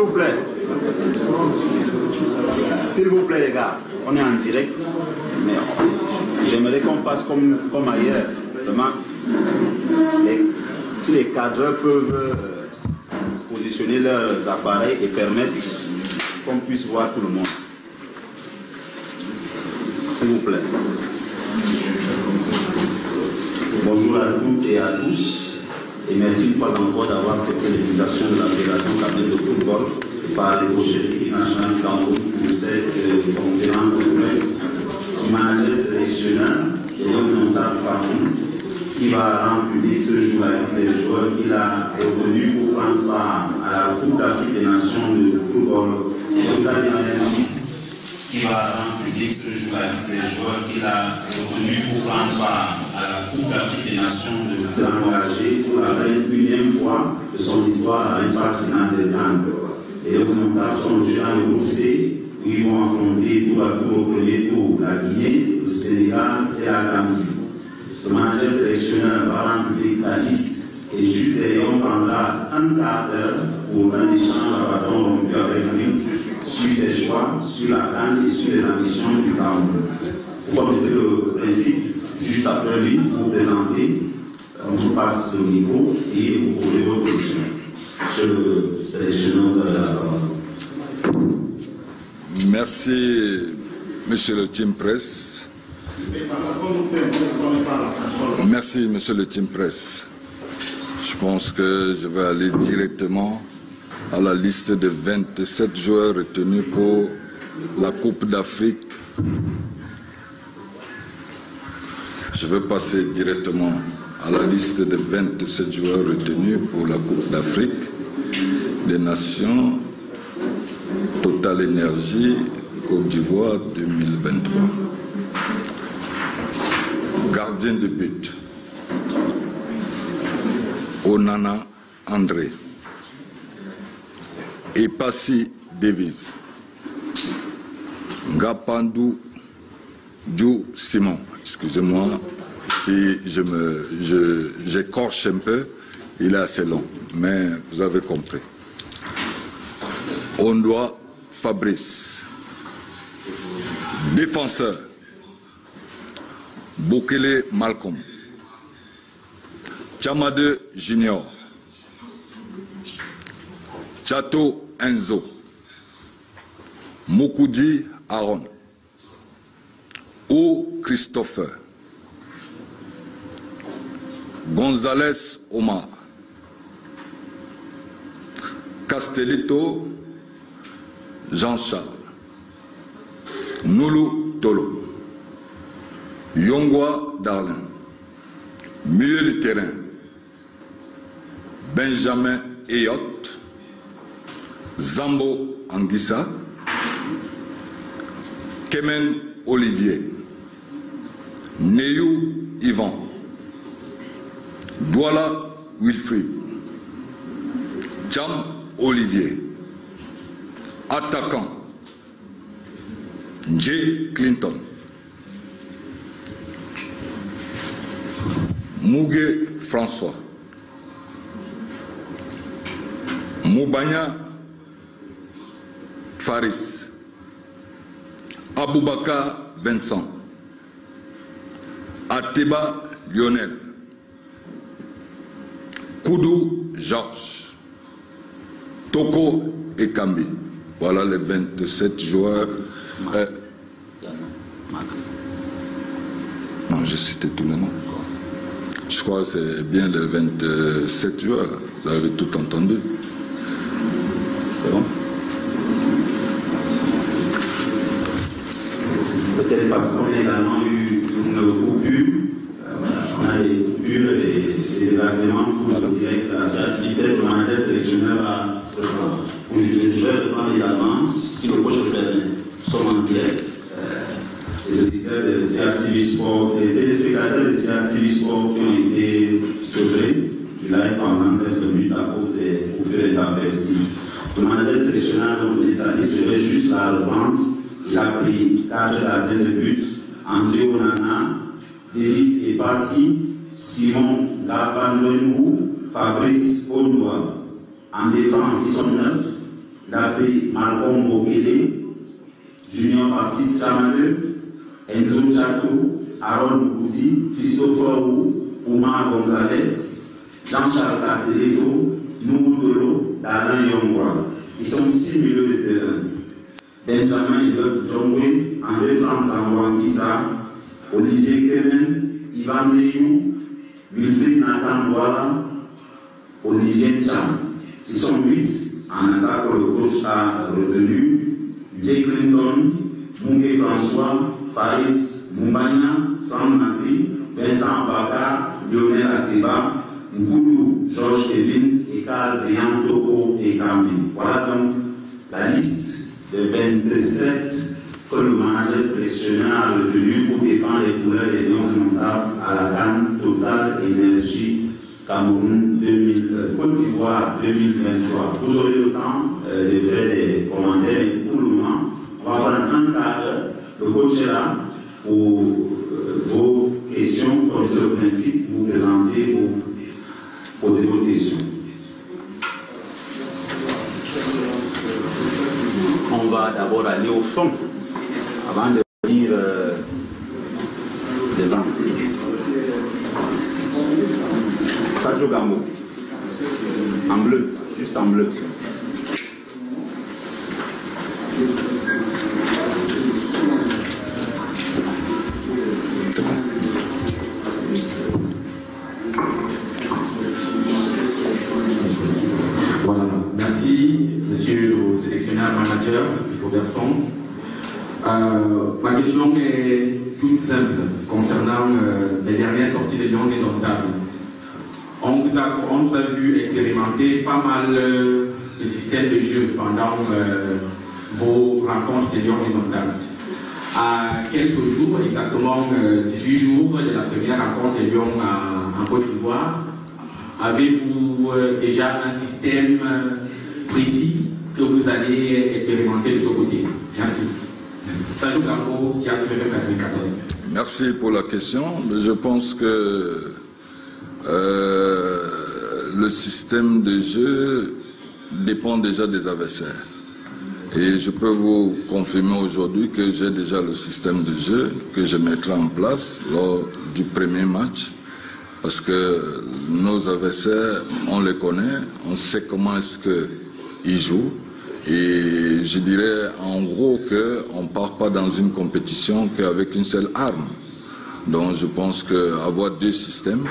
vous plaît. S'il vous plaît, les gars, on est en direct. Mais j'aimerais qu'on fasse comme ailleurs. Vraiment, si les cadreurs peuvent positionner leurs appareils et permettre qu'on puisse voir tout le monde. S'il vous plaît. Bonjour à toutes et à tous. Et merci une fois encore d'avoir accepté l'invitation de la Fédération camerounaise de football par les coachs de l'équipe nationale Cameroun pour cette conférence de presse du manager sélectionneur et l'homme notable Cameroun qui va rendre public ce jour à ces joueurs qu'il a retenu pour prendre part à la Coupe d'Afrique des Nations de football qui va rendre public ce jour à ces joueurs qu'il a retenu pour prendre part à la Coupe d'Afrique des Nations de football engagé pour la 21e fois de son histoire à une phase finale des Grandes. Et les remontables sont déjà dans le groupe C où ils vont affronter tour à tour au premier tour la Guinée, le Sénégal et la Gambie. Le manager sélectionneur va rendre public la liste et juste derrière on prendra un quart d'heure pour un échange à bâton rompu avec lui sur ses choix, sur la CAN et sur les ambitions du Cameroun. Pour connaître le principe, juste après lui, vous présentez, on vous passe le micro et vous posez vos questions. Monsieur le sélectionneur de la parole. Merci, monsieur le team presse. Merci, monsieur le team presse. Je pense que je vais aller directement à la liste de 27 joueurs retenus pour la Coupe d'Afrique. Je vais passer directement à la liste de 27 joueurs retenus pour la Coupe d'Afrique des Nations Total Énergie Côte d'Ivoire 2023. Gardien de but, Onana André. Epassi Davis, Ngapandu Djou Simon. Excusez-moi si j'écorche un peu, il est assez long, mais vous avez compris. Ondoa Fabrice, défenseur, Bokele Malcolm, Chamade Junior, Chato Enzo, Mukudi Aaron, O Christopher, González Omar, Castellito Jean-Charles, Noulou Tolo, Yongwa Darlin, milieu de terrain, Benjamin Eyot, Zambo Anguissa, Kemen Olivier, Neyou Yvan, Douala Wilfried, Cham Olivier, attaquant, J. Clinton, Mougué François, Moubanya Faris, Aboubaka Vincent, Ateba Lionel, Koudou Georges, Toko Ekambi. Voilà les 27 joueurs. Non, j'ai cité tous les noms. Je crois que c'est bien les 27 joueurs. Vous avez tout entendu. C'est bon? Peut-être parce qu'on a également eu une coupure. On a des coupures et c'est des agréments pour le direct à sa activité. Le manager sélectionneur à reprendre. Je vais reprendre également, si le coach le permet. Nous sommes en direct. Les auditeurs de CRTV Sport, les téléspectateurs de CRTV Sport qui ont été sevrés du live pendant quelques minutes à cause des coupures intempestives. Le manager sélectionneur a donné sa liste, je vais juste la reprendre. Il a pris 4 gardiens de but, André Onana, Davis Epassi, Simon Gabandonou, Fabrice Ondoa. En défense, ils sont 9. d'appelé Malcolm Bokele, Junior Baptiste Chamaleu, Enzo Chato, Aaron Mouti, Christopher Wu, Omar Gonzalez, Jean-Charles Castelletto, Noumou Darlan Yongwa. Ils sont 6 milieux de terrain. Benjamin Yves Djongwe, André-Franck Sambouangisa, Olivier Kemen, Ivan Leyou, Wilfried Nathan Douala, Olivier Cham. Ils sont 8 en attaque que le coach a retenu. Jay Clinton, Mungé François, Paris Mumbanya, Franck Matri, Vincent Baka, Lionel Ateba, Ngoulou, Georges Kevin et Karl Brian Toko et Kambi. Voilà donc la liste de 27 que le manager sélectionneur a retenu pour défendre les couleurs des Lions indomptables à la CAN Total Énergie Cameroun Côte d'Ivoire 2023. Vous aurez le temps de faire des commentaires, mais pour le moment, on va prendre un quart d'heure. Le coach est là pour vos questions, comme c'est le principe, vous présenter, vous poser vos questions. On va d'abord aller au fond, avant de venir devant. Sadio Gambo, en bleu, juste en bleu. Voilà, merci, monsieur le sélectionneur manager, Robertson. Ma question est toute simple concernant les dernières sorties de Lions indomptables. On vous a vu expérimenter pas mal de systèmes de jeu pendant vos rencontres des Lions indomptables. À quelques jours, exactement 18 jours de la première rencontre des Lions en Côte d'Ivoire, avez-vous déjà un système précis que vous allez expérimenter de ce côté? Merci. Salut Gambo, CRCFM 94. Merci pour la question. Je pense que le système de jeu dépend déjà des adversaires. Et je peux vous confirmer aujourd'hui que j'ai déjà le système de jeu que je mettrai en place lors du premier match. Parce que nos adversaires, on les connaît, on sait comment est-ce qu'ils jouent. Et je dirais en gros qu'on ne part pas dans une compétition qu'avec une seule arme. Donc je pense qu'avoir deux systèmes,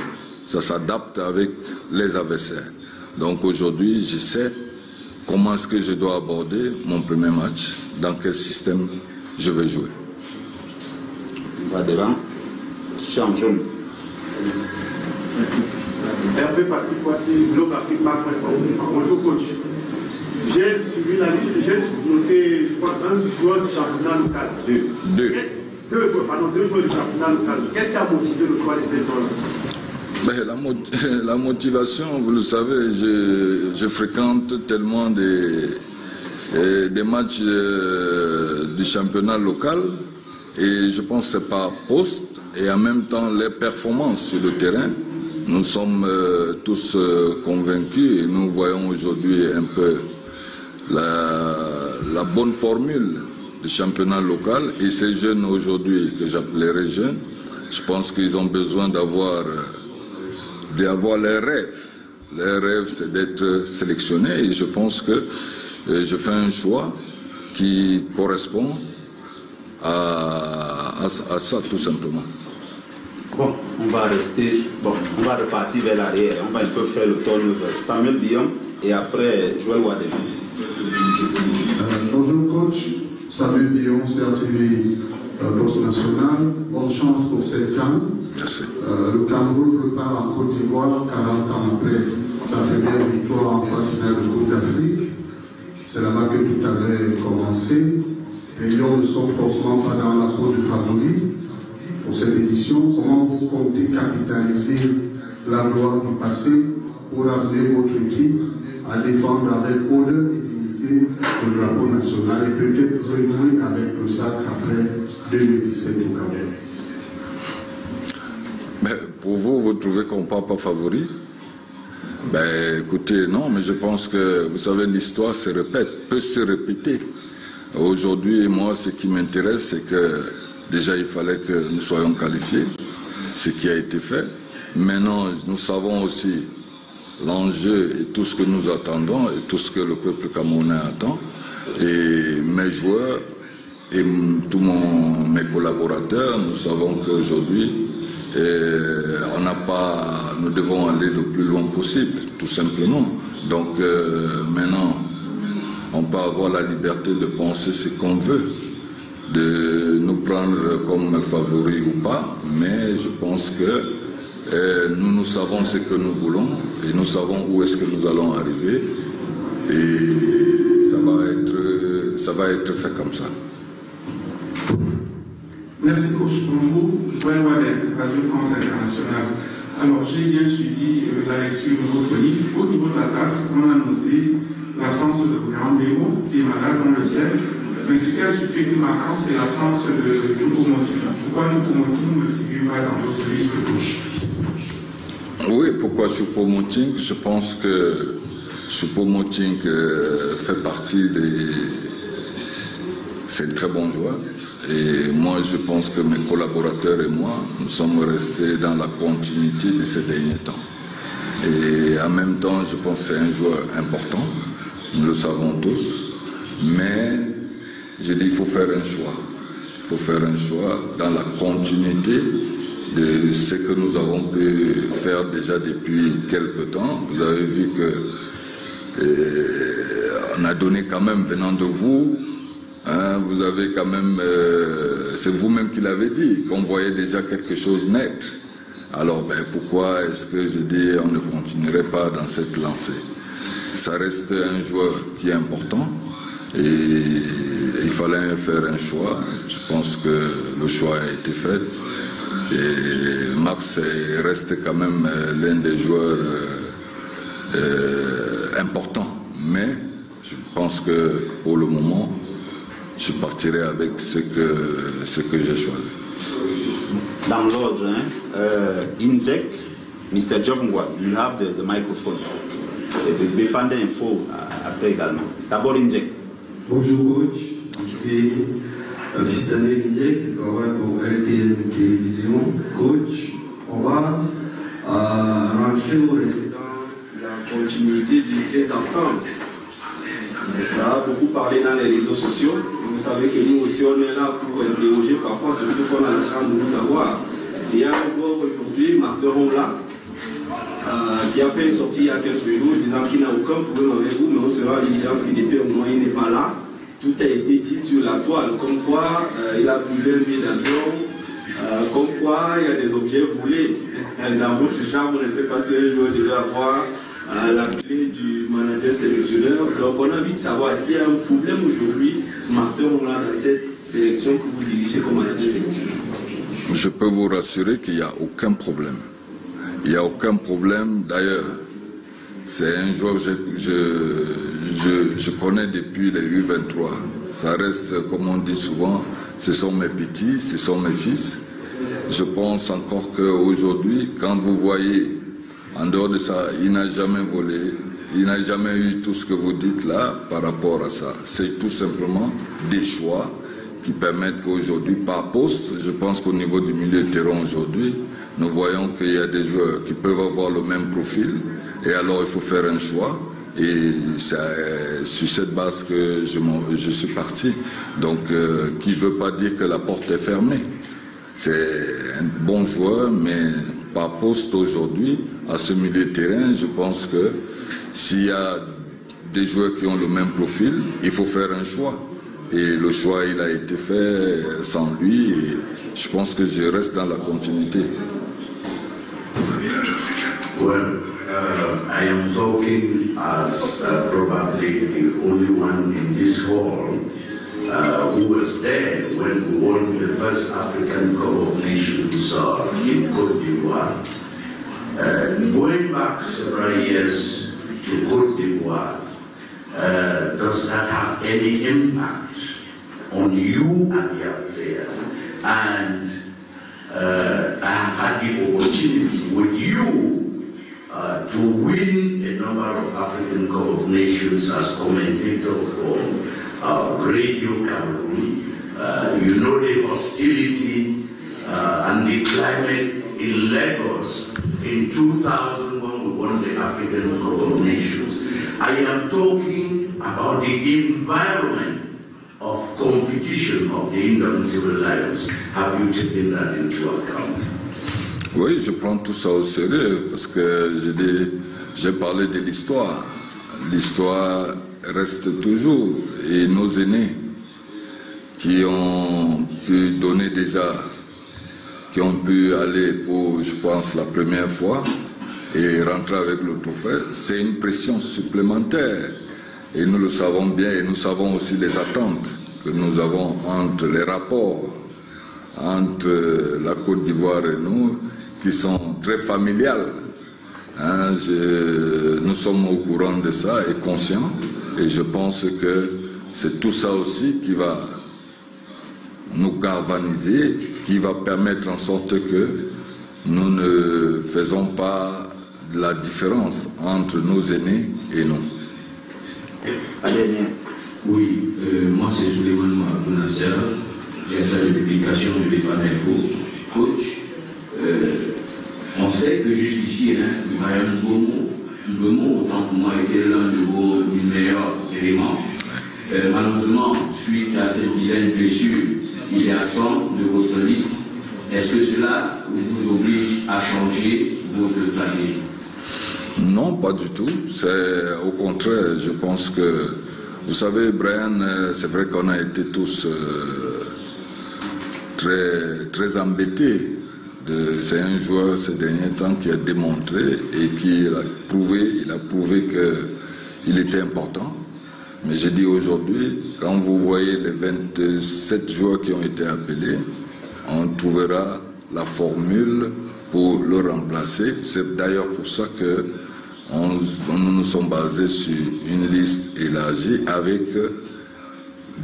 ça s'adapte avec les adversaires. Donc aujourd'hui, je sais comment est-ce que je dois aborder mon premier match, dans quel système je vais jouer. On va devant. Champ jaune. Hervé Patrick, voici Globe Afrique. Bonjour coach. J'ai suivi la liste, j'ai noté, je crois, un joueur du championnat local. Deux joueurs du championnat local. Qu'est-ce qui a motivé le choix de ces joueurs-là? La motivation, vous le savez, je fréquente tellement des matchs du championnat local et je pense que c'est par poste et en même temps les performances sur le terrain. Nous sommes tous convaincus et nous voyons aujourd'hui un peu la bonne formule du championnat local et ces jeunes aujourd'hui que j'appellerais jeunes, je pense qu'ils ont besoin d'avoir les rêves. Les rêves, c'est d'être sélectionnés et je pense que je fais un choix qui correspond à ça tout simplement. Bon, on va repartir vers l'arrière, on va un peu faire le turnover. Samuel Bion et après Joël Wadé. Bonjour coach, Samuel Bion, CRTV Poste National. Bonne chance pour cette CAN. Merci. Le Cameroun prépare en Côte d'Ivoire 40 ans après sa première victoire en phase finale de Coupe d'Afrique. C'est là-bas que tout avait commencé. Les Lions ne sont forcément pas dans la peau du favori. Pour cette édition, comment vous comptez capitaliser la gloire du passé pour amener votre équipe à défendre avec honneur et dignité le drapeau national et peut-être renouer avec le sacre après 2017 au Cameroun? Mais pour vous, vous trouvez qu'on ne part pas favori? Ben, écoutez, non, mais je pense que, vous savez, l'histoire se répète, peut se répéter. Aujourd'hui, moi, ce qui m'intéresse, c'est que déjà, il fallait que nous soyons qualifiés, ce qui a été fait. Maintenant, nous savons aussi l'enjeu et tout ce que nous attendons et tout ce que le peuple camerounais attend. Et mes joueurs et tous mes collaborateurs, nous savons qu'aujourd'hui, nous devons aller le plus loin possible, tout simplement. Donc maintenant, on peut avoir la liberté de penser ce qu'on veut, de nous prendre comme favoris ou pas, mais je pense que nous savons ce que nous voulons et nous savons où est-ce que nous allons arriver et ça va être fait comme ça. Merci coach. Bonjour, Joël Wadek, Radio France Internationale. Alors j'ai bien suivi la lecture de votre liste. Au niveau de l'attaque, on a noté l'absence de Brandéo, qui est malade, on le sait. Mais ce qui a suscité une marquance, c'est l'absence de Choupo-Moting. Pourquoi Choupo-Moting ne figure pas dans votre liste coach? Oui, pourquoi Choupo-Moting? Je pense que Choupo-Moting fait partie des... C'est un très bon joueur. Et moi, je pense que mes collaborateurs et moi, nous sommes restés dans la continuité de ces derniers temps. Et en même temps, je pense que c'est un joueur important, nous le savons tous, mais j'ai dit qu'il faut faire un choix. Il faut faire un choix dans la continuité de ce que nous avons pu faire déjà depuis quelque temps. Vous avez vu que on a donné quand même, venant de vous, vous avez quand même, c'est vous-même qui l'avez dit, qu'on voyait déjà quelque chose naître. Alors, pourquoi est-ce que je dis on ne continuerait pas dans cette lancée? Ça reste un joueur qui est important et il fallait faire un choix. Je pense que le choix a été fait et Max reste quand même l'un des joueurs importants. Mais je pense que pour le moment, je partirai avec ce que j'ai choisi. Dans l'ordre, Injek, Mr. Jovngwa, you have the microphone. Bépandé Info après également. D'abord Injek. Bonjour coach, ici Fistanel Injek, je travaille pour RTL Télévision. Coach, on va rentrer au reste dans la continuité de ces absences. Et ça a beaucoup parlé dans les réseaux sociaux. Vous savez que nous aussi on est là pour interroger parfois ce qu'on a la chance de nous avoir. Il y a un joueur aujourd'hui, Martin Rongla, qui a fait une sortie il y a quelques jours disant qu'il n'a aucun problème avec vous, mais on sera à l'évidence qu'il depuis un mois il n'est pas là. Tout a été dit sur la toile, comme quoi il a brûlé un billet d'avion, comme quoi il y a des objets volés dans votre chambre. Je ne sais pas si un joueur devait avoir la clé du manager sélectionneur. Donc on a envie de savoir, est-ce qu'il y a un problème aujourd'hui, Martin, dans cette sélection que vous dirigez comme manager sélectionneur? Je peux vous rassurer qu'il n'y a aucun problème. Il n'y a aucun problème. D'ailleurs, c'est un joueur que je connais depuis les U23. Ça reste, comme on dit souvent, ce sont mes petits, ce sont mes fils. Je pense encore qu'aujourd'hui, quand vous voyez, en dehors de ça, il n'a jamais volé, il n'a jamais eu tout ce que vous dites là par rapport à ça. C'est tout simplement des choix qui permettent qu'aujourd'hui, par poste, je pense qu'au niveau du milieu de terrain aujourd'hui, nous voyons qu'il y a des joueurs qui peuvent avoir le même profil et alors il faut faire un choix et c'est sur cette base que je suis parti. Donc, qui ne veut pas dire que la porte est fermée. C'est un bon joueur, mais par poste aujourd'hui, à ce milieu de terrain, je pense que s'il y a des joueurs qui ont le même profil, il faut faire un choix. Et le choix, il a été fait sans lui et je pense que je reste dans la continuité. Well, I am talking as probably the only one in this hall who was there when we won the first African Cup of Nations in Côte d'Ivoire. Going back several years to Côte d'Ivoire, does that have any impact on you and your players? And I have had the opportunity with you to win a number of African Cup of Nations as commentator for Radio Cameroon. You know the hostility and the climate in Lagos in 2000 when we won the African Cup of Nations. I am talking about the environment of competition of the Indomitable Lions. Have you taken that into account? Oui, je prends tout ça au sérieux parce que j'ai parlé de l'histoire. L'histoire reste toujours et nos aînés qui ont pu donner déjà, qui ont pu aller pour, je pense, la première fois et rentrer avec le trophée, c'est une pression supplémentaire. Et nous le savons bien et nous savons aussi les attentes que nous avons entre les rapports entre la Côte d'Ivoire et nous, qui sont très familiales. Hein, nous sommes au courant de ça et conscients. Et je pense que c'est tout ça aussi qui va nous galvaniser, qui va permettre en sorte que nous ne faisons pas de la différence entre nos aînés et nous. Oui, moi c'est Souleymane Abdounassir, directeur de publication du Départ d'Info. Coach, on sait que jusqu'ici, Marianne Bomo, autant pour moi, était l'un de vos meilleurs éléments. Malheureusement, suite à cette vilaine blessure, il est absent de votre liste. Est-ce que cela vous oblige à changer votre stratégie? Non, pas du tout. C'est au contraire, je pense que, vous savez, Brian, c'est vrai qu'on a été tous très embêtés. C'est un joueur ces derniers temps qui a démontré et qui a prouvé qu'il était important. Mais je dis aujourd'hui, quand vous voyez les 27 joueurs qui ont été appelés, on trouvera la formule pour le remplacer. C'est d'ailleurs pour ça que nous nous sommes basés sur une liste élargie avec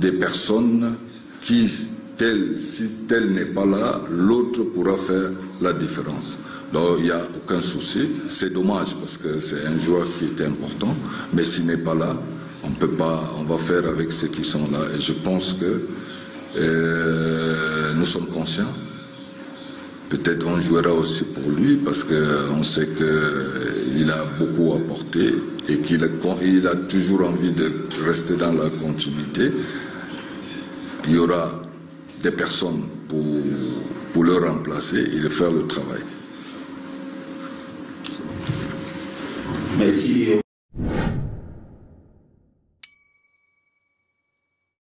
des personnes qui, si tel n'est pas là, l'autre pourra faire la différence. Donc il n'y a aucun souci. C'est dommage parce que c'est un joueur qui était important, mais s'il n'est pas là, on peut pas, on va faire avec ceux qui sont là. Et je pense que nous sommes conscients. Peut-être on jouera aussi pour lui parce qu'on sait qu'il a beaucoup apporté et qu'il a toujours envie de rester dans la continuité. Il y aura des personnes pour le remplacer et de faire le travail. Merci.